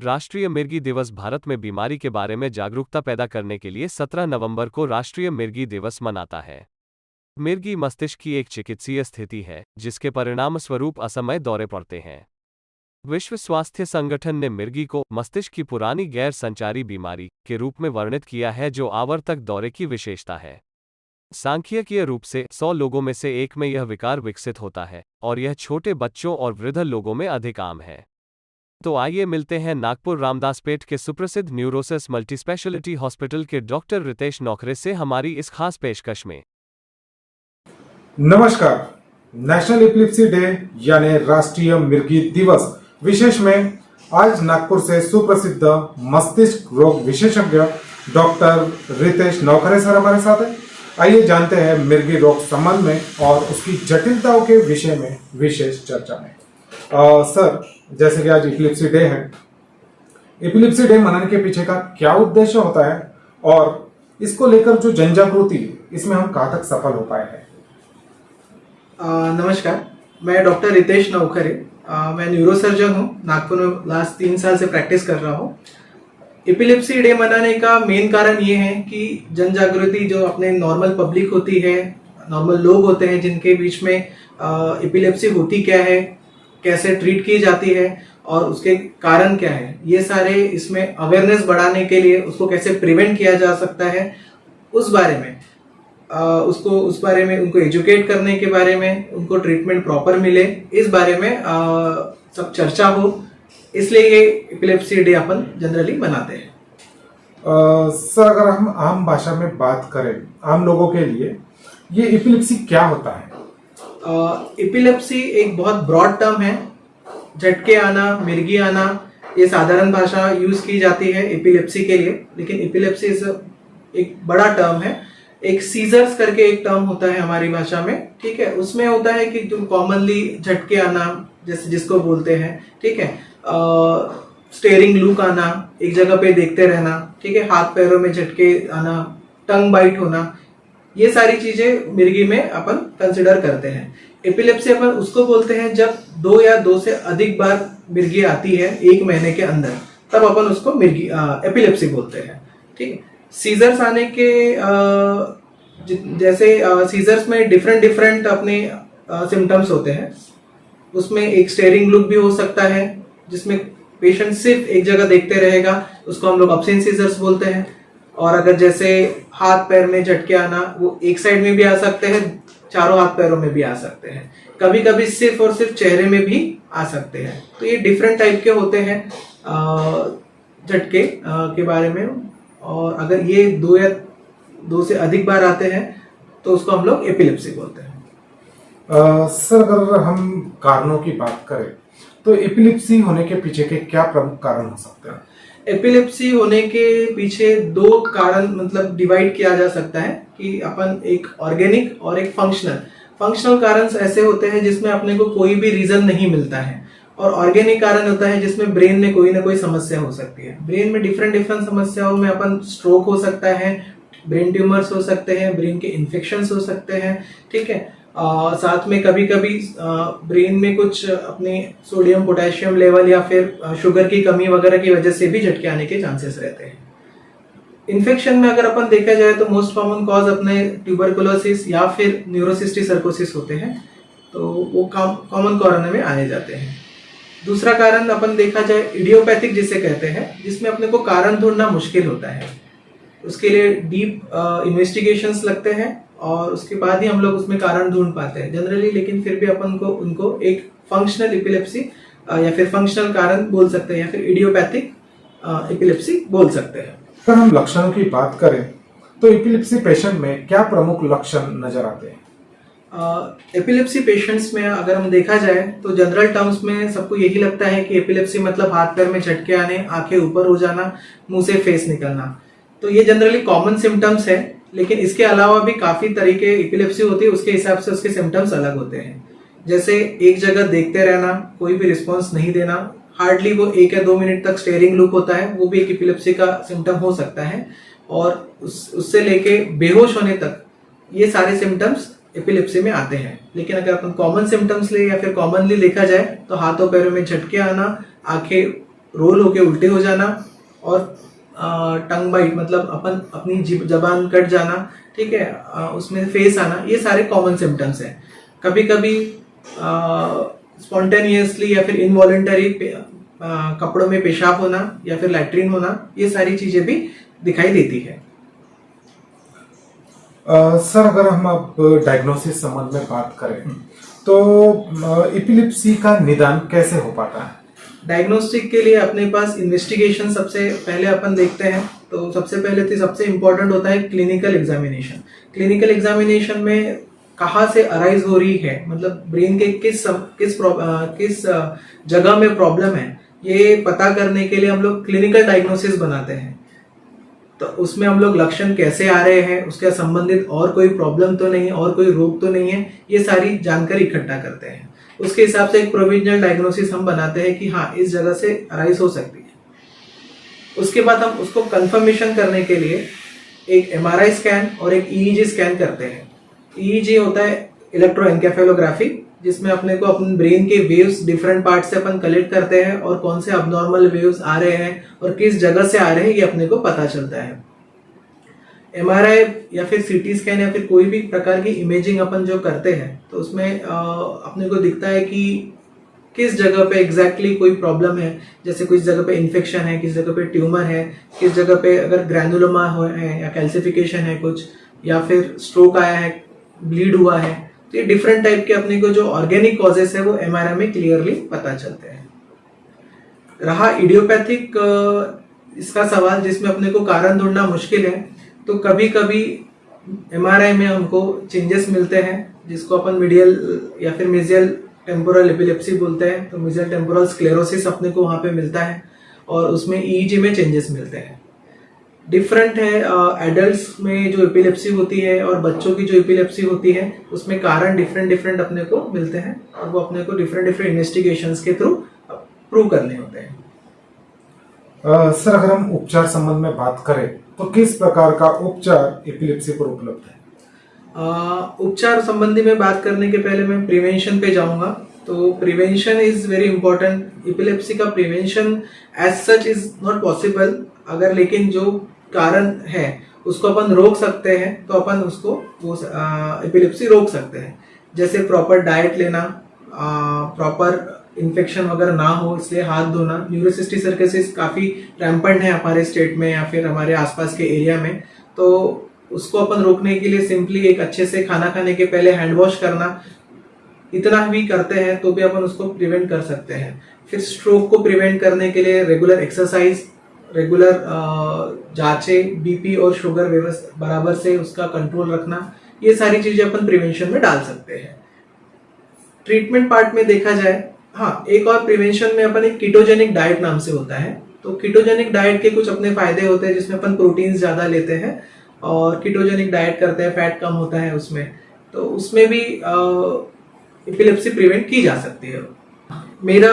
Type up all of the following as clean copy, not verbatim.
राष्ट्रीय मिर्गी दिवस भारत में बीमारी के बारे में जागरूकता पैदा करने के लिए 17 नवंबर को राष्ट्रीय मिर्गी दिवस मनाता है। मिर्गी मस्तिष्क की एक चिकित्सीय स्थिति है जिसके परिणामस्वरूप असमय दौरे पड़ते हैं। विश्व स्वास्थ्य संगठन ने मिर्गी को मस्तिष्क की पुरानी गैर संचारी बीमारी के रूप में वर्णित किया है, जो आवर्तक दौरे की विशेषता है। सांख्यिकीय रूप से 100 लोगों में से एक में यह विकार विकसित होता है और यह छोटे बच्चों और वृद्ध लोगों में अधिक आम है। तो आइए मिलते हैं नागपुर रामदासपेठ के सुप्रसिद्ध न्यूरोसिस मल्टीस्पेशलिटी हॉस्पिटल के डॉक्टर रितेश नौखरे से हमारी इस खास पेशकश में। नमस्कार। नेशनल एपिलेप्सी डे यानी राष्ट्रीय मिर्गी दिवस विशेष में आज नागपुर से सुप्रसिद्ध मस्तिष्क रोग विशेषज्ञ डॉक्टर रितेश नौखरे सर हमारे साथ हैं। आइए जानते हैं मिर्गी रोग संबंध में और उसकी जटिलताओं के विषय में विशेष चर्चा में। सर, जैसे कि आज एपिलेप्सी डे है, एपिलेप्सी डे मनाने के पीछे का क्या उद्देश्य होता है और इसको लेकर जो जन जागृति इसमें हम कहाँ तक सफल हो पाए हैं? नमस्कार, मैं डॉक्टर रितेश नौखरे, मैं न्यूरोसर्जन हूँ। नागपुर में लास्ट 3 साल से प्रैक्टिस कर रहा हूँ। एपिलेप्सी डे मनाने का मेन कारण ये है कि जन जागृति जो अपने नॉर्मल पब्लिक होती है, नॉर्मल लोग होते हैं जिनके बीच में एपिलेप्सी होती क्या है, कैसे ट्रीट की जाती है और उसके कारण क्या है, ये सारे इसमें अवेयरनेस बढ़ाने के लिए उसको कैसे प्रिवेंट किया जा सकता है, उस बारे में उस बारे में उनको एजुकेट करने के बारे में, उनको ट्रीटमेंट प्रॉपर मिले, इस बारे में सब चर्चा हो, इसलिए ये एपिलेप्सी डे अपन जनरली मनाते हैं। सर, अगर हम आम भाषा में बात करें आम लोगों के लिए, ये एपिलेप्सी क्या होता है? एपिलेप्सी एक बहुत ब्रॉड टर्म है। झटके आना, मिर्गी आना, ये साधारण भाषा यूज की जाती है एपिलेप्सी के लिए, लेकिन एपिलेप्सी एक बड़ा टर्म है। एक सीजर्स करके एक टर्म होता है हमारी भाषा में, ठीक है। उसमें होता है कि जो कॉमनली झटके आना जैसे जिसको बोलते हैं, ठीक है, स्टेरिंग लुक आना, एक जगह पे देखते रहना, ठीक है, हाथ पैरों में झटके आना, टंग बाइट होना, ये सारी चीजें मिर्गी में अपन कंसिडर करते हैं। एपिलेप्सी अपन उसको बोलते हैं जब 2 या 2 से अधिक बार मिर्गी आती है 1 महीने के अंदर, तब अपन उसको मिर्गी एपिलेप्सी बोलते हैं, ठीक है। सीजर्स आने के जैसे सीजर्स में डिफरेंट अपने सिम्टम्स होते हैं। उसमें एक स्टेरिंग लुक भी हो सकता है जिसमें पेशेंट सिर्फ एक जगह देखते रहेगा, उसको हम लोग ऑब्सेंट सीजर्स बोलते हैं। और अगर जैसे हाथ पैर में झटके आना, वो एक साइड में भी आ सकते हैं, चारों हाथ पैरों में भी आ सकते हैं, कभी कभी सिर्फ और सिर्फ चेहरे में भी आ सकते हैं। तो ये डिफरेंट टाइप के होते हैं झटके के बारे में। और अगर ये 2 या 2 से अधिक बार आते हैं तो उसको हम लोग एपिलेप्सी बोलते हैं। सर, अगर हम कारणों की बात करें तो एपिलेप्सी होने के पीछे के क्या प्रमुख कारण हो सकते हैं? एपिलेप्सी होने के पीछे 2 कारण मतलब डिवाइड किया जा सकता है कि अपन एक ऑर्गेनिक और एक फंक्शनल कारण ऐसे होते हैं जिसमें अपने को कोई भी रीजन नहीं मिलता है, और ऑर्गेनिक कारण होता है जिसमें ब्रेन में कोई ना कोई समस्या हो सकती है। ब्रेन में डिफरेंट समस्याओं में अपन स्ट्रोक हो सकता है, ब्रेन ट्यूमर्स हो सकते हैं, ब्रेन के इन्फेक्शंस हो सकते हैं, ठीक है। साथ में कभी कभी ब्रेन में कुछ अपने सोडियम पोटेशियम लेवल या फिर शुगर की कमी वगैरह की वजह से भी झटके आने के चांसेस रहते हैं। इन्फेक्शन में अगर अपन देखा जाए तो मोस्ट कॉमन कॉज अपने ट्यूबरकुलोसिस या फिर न्यूरोसिस्टिक सर्कोसिस होते हैं, तो वो कॉमन कारण में आने जाते हैं। दूसरा कारण अपन देखा जाए इडियोपैथिक जिसे कहते हैं, जिसमें अपने को कारण ढूंढना मुश्किल होता है। उसके लिए डीप इन्वेस्टिगेशंस लगते हैं और उसके बाद ही हम लोग उसमें कारण ढूंढ पाते हैं जनरली, लेकिन फिर भी अपन को उनको एक फंक्शनल एपिलेप्सी या फिर फंक्शनल कारण बोल सकते हैं या फिर इडियोपैथिक एपिलेप्सी बोल सकते हैं। अगर हम लक्षणों की बात करें तो एपिलेप्सी पेशेंट में क्या प्रमुख लक्षण नजर आते हैं? एपिलेप्सी पेशेंट्स में अगर हम देखा जाए तो जनरल टर्म्स में सबको यही लगता है कि एपिलेप्सी मतलब हाथ पैर में झटके आने, आंखें ऊपर हो जाना, मुंह से फेस निकलना। तो ये जनरली कॉमन सिम्टम्स है, लेकिन इसके अलावा भी काफी तरीके एपिलेप्सी होती है, उसके हिसाब से उसके सिम्टम्स अलग होते हैं। जैसे एक जगह देखते रहना, कोई भी रिस्पॉन्स नहीं देना, हार्डली वो 1 या 2 मिनट तक स्टेरिंग लुक होता है, वो भी एक एपिलेप्सी का सिम्टम हो सकता है। और उससे लेके बेहोश होने तक ये सारे सिम्टम्स एपिलेप्सी में आते हैं। लेकिन अगर अपन कॉमन सिम्टम्स ले या फिर कॉमनली देखा जाए तो हाथों पैरों में झटके आना, आंखें रोल होके उल्टे हो जाना और टंग बाइट मतलब अपन अपनी जबान कट जाना, ठीक है, उसमें फेस आना, ये सारे कॉमन सिम्टम्स हैं। कभी कभी स्पॉन्टेनियसली या फिर इनवॉलेंटरी कपड़ों में पेशाब होना या फिर लैट्रिन होना, ये सारी चीजें भी दिखाई देती है। सर अगर हम अब डायग्नोसिस संबंध में बात करें तो एपिलेप्सी का निदान कैसे हो पाता है? डायग्नोस्टिक के लिए अपने पास इन्वेस्टिगेशन सबसे पहले अपन देखते हैं, तो सबसे पहले तो सबसे इम्पोर्टेंट होता है क्लिनिकल एग्जामिनेशन। क्लिनिकल एग्जामिनेशन में कहाँ से अराइज हो रही है, मतलब ब्रेन के किस जगह में प्रॉब्लम है, ये पता करने के लिए हम लोग क्लिनिकल डायग्नोसिस बनाते हैं। तो उसमें हम लोग लक्षण कैसे आ रहे हैं, उसके संबंधित और कोई प्रॉब्लम तो नहीं है, और कोई रोग तो नहीं है, ये सारी जानकारी इकट्ठा करते हैं। उसके हिसाब से एक प्रोविजनल डायग्नोसिस हम बनाते हैं कि हाँ इस जगह से अराइज हो सकती है। उसके बाद हम उसको कंफर्मेशन करने के लिए एक एमआरआई स्कैन और एक ईईजी स्कैन करते हैं। ईईजी होता है इलेक्ट्रोएन्केफेलोग्राफी, जिसमें अपने को अपने ब्रेन के वेव्स डिफरेंट पार्ट से अपन कलेक्ट करते हैं और कौन से अबनॉर्मल वेव्स आ रहे हैं और किस जगह से आ रहे हैं ये अपने को पता चलता है। एमआरआई या फिर सीटी स्कैन या फिर कोई भी प्रकार की इमेजिंग अपन जो करते हैं तो उसमें अपने को दिखता है कि किस जगह पे एग्जैक्टली कोई प्रॉब्लम है, जैसे कुछ जगह पे इन्फेक्शन है, किस जगह पे ट्यूमर है, किस जगह पे अगर ग्रैनुलोमा है या कैल्सिफिकेशन है कुछ, या फिर स्ट्रोक आया है, ब्लीड हुआ है, तो ये डिफरेंट टाइप के अपने को जो ऑर्गेनिक कॉजेस है वो एमआरआई में क्लियरली पता चलते हैं। रहा इडियोपैथिक इसका सवाल, जिसमें अपने को कारण ढूंढना मुश्किल है, तो कभी कभी एमआरआई में हमको चेंजेस मिलते हैं जिसको अपन मीडियल या फिर मेजियल टेम्पोरल एपिलेप्सी बोलते हैं। तो मेजियल टेम्पोरल स्क्लेरोसिस अपने को वहां पे मिलता है और उसमें ईईजी में चेंजेस मिलते हैं। डिफरेंट है एडल्ट्स में जो एपिलेप्सी होती है और बच्चों की जो एपिलेप्सी होती है, उसमें कारण डिफरेंट अपने को मिलते हैं और वो अपने को डिफरेंट इन्वेस्टिगेशंस के थ्रू प्रूव करने होते हैं। सर अगर हम उपचार संबंध में बात करें तो किस प्रकार का उपचार एपिलेप्सी पर उपलब्ध है? उपचार संबंधी में बात करने के पहले मैं प्रिवेंशन पे जाऊंगा। तो prevention is very important. Epilepsy का prevention as such is not possible, अगर लेकिन जो कारण है उसको अपन रोक सकते हैं तो अपन उसको वो एपिलेप्सी रोक सकते हैं। जैसे प्रॉपर डाइट लेना, प्रॉपर इन्फेक्शन वगैरह ना हो इसलिए हाथ धोना। न्यूरोसिस्टिक सर्कोसिस काफी रैम्पेंट है हमारे स्टेट में या फिर हमारे आसपास के एरिया में, तो उसको अपन रोकने के लिए सिंपली एक अच्छे से खाना खाने के पहले हैंड वॉश करना, इतना भी करते हैं तो भी अपन उसको प्रिवेंट कर सकते हैं। फिर स्ट्रोक को प्रिवेंट करने के लिए रेगुलर एक्सरसाइज, रेगुलर जांचे, बीपी और शुगर व्यवस्था बराबर से उसका कंट्रोल रखना, ये सारी चीजें अपन प्रिवेंशन में डाल सकते हैं। ट्रीटमेंट पार्ट में देखा जाए, हाँ एक और प्रिवेंशन में अपन एक कीटोजेनिक डाइट नाम से होता है। तो कीटोजेनिक डाइट के कुछ अपने फायदे होते हैं, जिसमें अपन प्रोटीन्स ज्यादा लेते हैं और कीटोजेनिक डाइट करते हैं, फैट कम होता है उसमें, तो उसमें भी एपिलेप्सी प्रिवेंट की जा सकती है। मेरा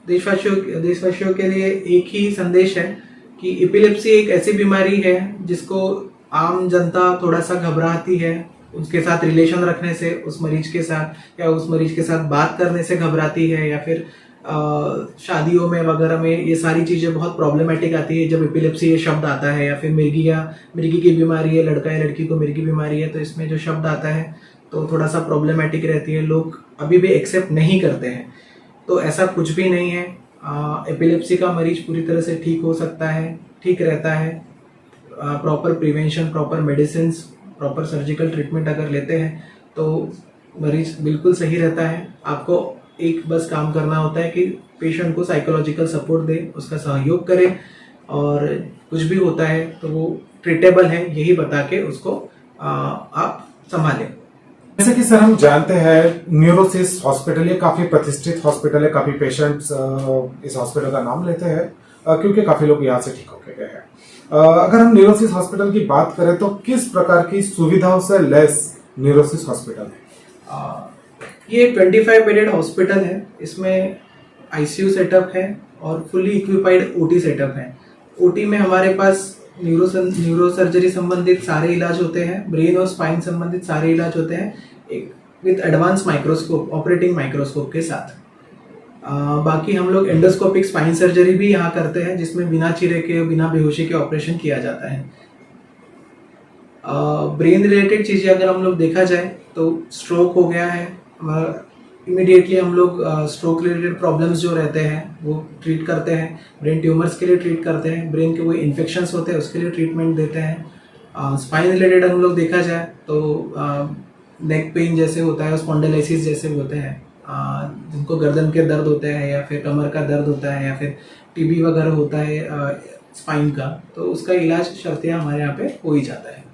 देशवासियों के लिए एक ही संदेश है कि एपिलेप्सी एक ऐसी बीमारी है जिसको आम जनता थोड़ा सा घबराती है, उसके साथ रिलेशन रखने से, उस मरीज के साथ या उस मरीज के साथ बात करने से घबराती है, या फिर शादियों में वगैरह में ये सारी चीजें बहुत प्रॉब्लमेटिक आती है जब एपिलेप्सी ये शब्द आता है, या फिर मिर्गी की बीमारी है, लड़का या लड़की को मिर्गी बीमारी है, तो इसमें जो शब्द आता है तो थोड़ा सा प्रॉब्लमेटिक रहती है, लोग अभी भी एक्सेप्ट नहीं करते हैं। तो ऐसा कुछ भी नहीं है, एपिलेप्सी का मरीज पूरी तरह से ठीक हो सकता है, ठीक रहता है। Proper prevention, proper medicine, proper surgical treatment अगर लेते हैं तो मरीज बिल्कुल सही रहता है। आपको एक बस काम करना होता है कि पेशेंट को साइकोलॉजिकल सपोर्ट दे, उसका सहयोग करे, और कुछ भी होता है तो वो ट्रीटेबल है यही बता के उसको आप संभालें। जैसे कि सर हम जानते हैं न्यूरोसिस हॉस्पिटल ये काफी प्रतिष्ठित हॉस्पिटल है, काफी पेशेंट्स इस हॉस्पिटल का नाम लेते हैं क्योंकि काफी लोग यहाँ से ठीक होके गए हैं। अगर हम न्यूरोसिस हॉस्पिटल की बात करें तो किस प्रकार की सुविधाओं से लेस न्यूरोसिस हॉस्पिटल है? ये 25 बेडेड हॉस्पिटल है, इसमें आईसीयू सेटअप है और फुल्ली इक्विपाइड ओटी सेटअप है। ओटी में हमारे पास न्यूरो सर्जरी संबंधित सारे इलाज होते हैं, ब्रेन और स्पाइन संबंधित सारे इलाज होते हैं, एक with advance microscope, operating microscope के साथ। बाकी हम लोग एंडोस्कोपिक स्पाइन सर्जरी भी यहाँ करते हैं, जिसमें बिना चीरे के बिना बेहोशी के ऑपरेशन किया जाता है। ब्रेन रिलेटेड चीज़ें अगर हम लोग देखा जाए तो स्ट्रोक हो गया है, इमीडिएटली हम लोग स्ट्रोक रिलेटेड प्रॉब्लम्स जो रहते हैं वो ट्रीट करते हैं। ब्रेन ट्यूमर्स के लिए ट्रीट करते हैं, ब्रेन के कोई इन्फेक्शंस होते हैं उसके लिए ट्रीटमेंट देते हैं। स्पाइन रिलेटेड हम लोग देखा जाए तो नेक पेन जैसे होता है, स्पॉन्डिलोसिस जैसे होते हैं, जिनको गर्दन के दर्द होते हैं या फिर कमर का दर्द होता है या फिर टीबी वगैरह होता है स्पाइन का, तो उसका इलाज शर्तिया हमारे यहाँ पे हो ही जाता है।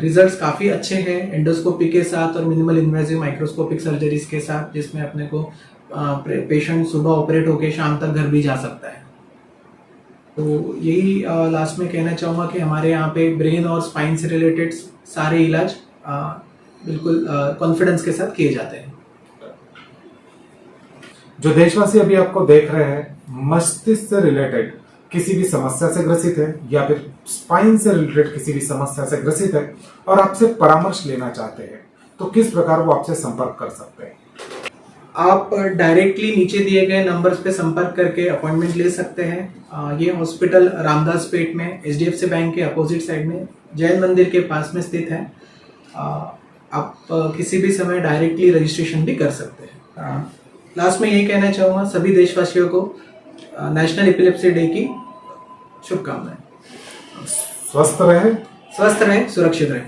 रिजल्ट्स काफ़ी अच्छे हैं एंडोस्कोपी के साथ और मिनिमल इन्वेजिव माइक्रोस्कोपिक सर्जरीज के साथ, जिसमें अपने को पेशेंट सुबह ऑपरेट होके शाम तक घर भी जा सकता है। तो यही लास्ट में कहना चाहूँगा कि हमारे यहाँ पे ब्रेन और स्पाइन से रिलेटेड सारे इलाज बिल्कुल कॉन्फिडेंस के साथ किए जाते हैं। जो देशवासी अभी आपको देख रहे हैं, मस्तिष्क से रिलेटेड किसी भी समस्या से ग्रसित है या फिर स्पाइन से रिलेटेड किसी भी समस्या से ग्रसित है और आपसे परामर्श लेना चाहते हैं, तो किस प्रकार वो आपसे संपर्क कर सकते हैं? आप डायरेक्टली नीचे दिए गए नंबर्स पे संपर्क करके अपॉइंटमेंट ले सकते हैं। ये हॉस्पिटल रामदास पेट में HDFC बैंक के अपोजिट साइड में जैन मंदिर के पास में स्थित है। आप किसी भी समय डायरेक्टली रजिस्ट्रेशन भी कर सकते हैं। लास्ट में यही कहना चाहूँगा सभी देशवासियों को नेशनल एपिलेप्सी डे की शुभकामनाएं। स्वस्थ रहे, सुरक्षित रहे।